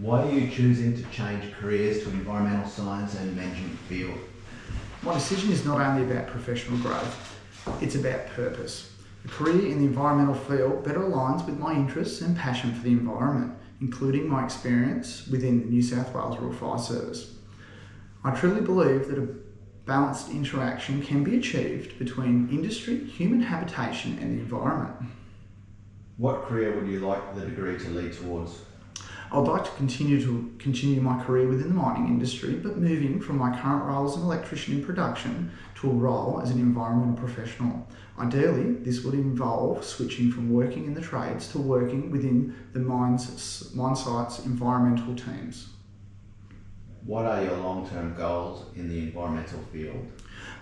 Why are you choosing to change careers to environmental science and management field? My decision is not only about professional growth, it's about purpose. A career in the environmental field better aligns with my interests and passion for the environment, including my experience within the New South Wales Rural Fire Service. I truly believe that a balanced interaction can be achieved between industry, human habitation and the environment. What career would you like the degree to lead towards? I would like to continue my career within the mining industry, but moving from my current role as an electrician in production to a role as an environmental professional. Ideally, this would involve switching from working in the trades to working within the mine site's environmental teams. What are your long-term goals in the environmental field?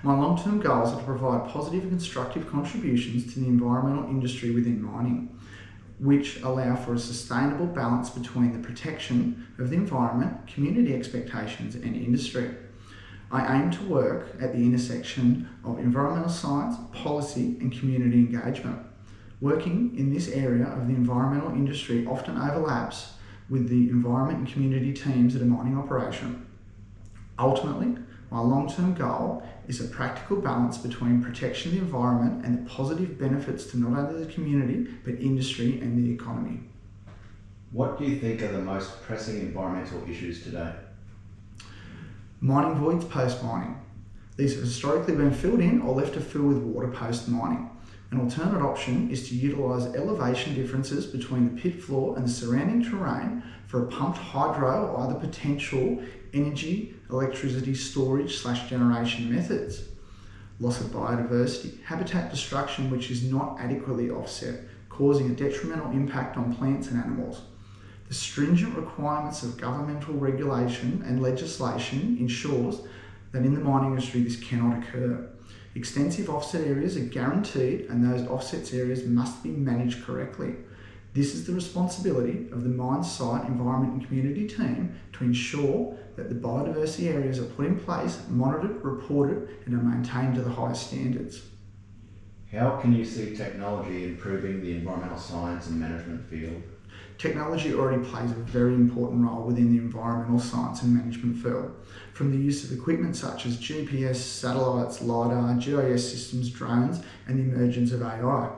My long-term goals are to provide positive and constructive contributions to the environmental industry within mining, which allow for a sustainable balance between the protection of the environment, community expectations and industry. I aim to work at the intersection of environmental science, policy and community engagement. Working in this area of the environmental industry often overlaps with the environment and community teams at a mining operation. Ultimately, my long-term goal is a practical balance between protection of the environment and the positive benefits to not only the community, but industry and the economy. What do you think are the most pressing environmental issues today? Mining voids post-mining. These have historically been filled in or left to fill with water post-mining. An alternate option is to utilise elevation differences between the pit floor and the surrounding terrain for a pumped hydro or other potential energy, electricity storage / generation methods. Loss of biodiversity, habitat destruction which is not adequately offset, causing a detrimental impact on plants and animals. The stringent requirements of governmental regulation and legislation ensures that in the mining industry this cannot occur. Extensive offset areas are guaranteed and those offset areas must be managed correctly. This is the responsibility of the mine site environment and community team to ensure that the biodiversity areas are put in place, monitored, reported and are maintained to the highest standards. How can you see technology improving the environmental science and management field? Technology already plays a very important role within the environmental science and management field, from the use of equipment such as GPS, satellites, LiDAR, GIS systems, drones, and the emergence of AI.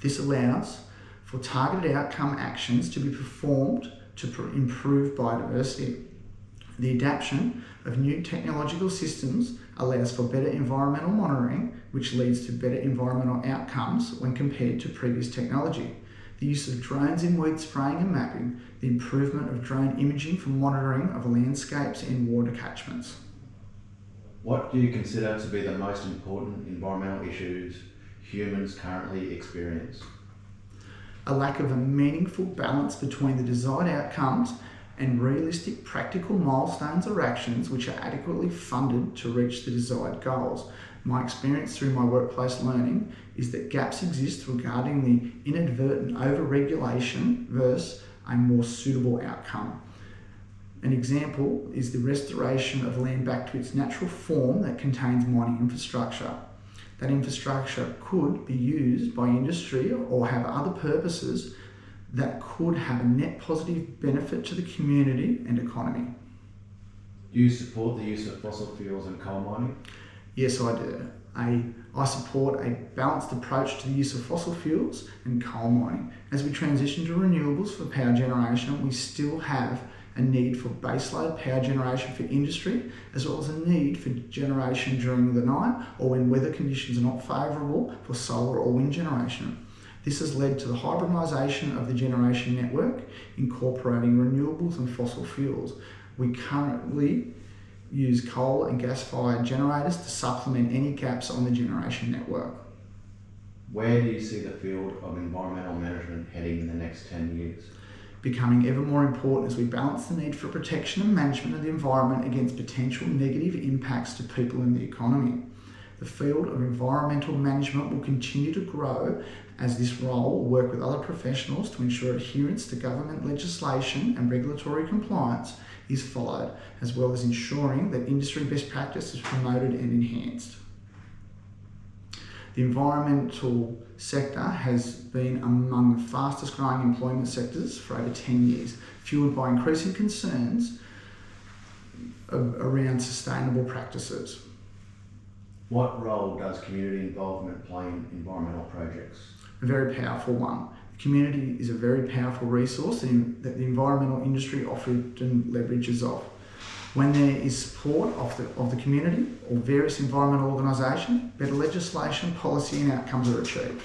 This allows for targeted outcome actions to be performed to improve biodiversity. The adoption of new technological systems allows for better environmental monitoring, which leads to better environmental outcomes when compared to previous technology. The use of drones in weed spraying and mapping, the improvement of drone imaging for monitoring of landscapes and water catchments. What do you consider to be the most important environmental issues humans currently experience? A lack of a meaningful balance between the desired outcomes and realistic practical milestones or actions which are adequately funded to reach the desired goals. My experience through my workplace learning is that gaps exist regarding the inadvertent over-regulation versus a more suitable outcome. An example is the restoration of land back to its natural form that contains mining infrastructure. That infrastructure could be used by industry or have other purposes that could have a net positive benefit to the community and economy. Do you support the use of fossil fuels and coal mining? Yes, I do. I support a balanced approach to the use of fossil fuels and coal mining. As we transition to renewables for power generation, we still have a need for baseload power generation for industry, as well as a need for generation during the night or when weather conditions are not favourable for solar or wind generation. This has led to the hybridisation of the generation network, incorporating renewables and fossil fuels. We currently use coal and gas-fired generators to supplement any gaps on the generation network. Where do you see the field of environmental management heading in the next 10 years? Becoming ever more important as we balance the need for protection and management of the environment against potential negative impacts to people and the economy. The field of environmental management will continue to grow as this role will work with other professionals to ensure adherence to government legislation and regulatory compliance is followed, as well as ensuring that industry best practice is promoted and enhanced. The environmental sector has been among the fastest growing employment sectors for over 10 years, fueled by increasing concerns around sustainable practices. What role does community involvement play in environmental projects? A very powerful one. The community is a very powerful resource that the environmental industry often leverages off. When there is support of the community or various environmental organisations, better legislation, policy and outcomes are achieved.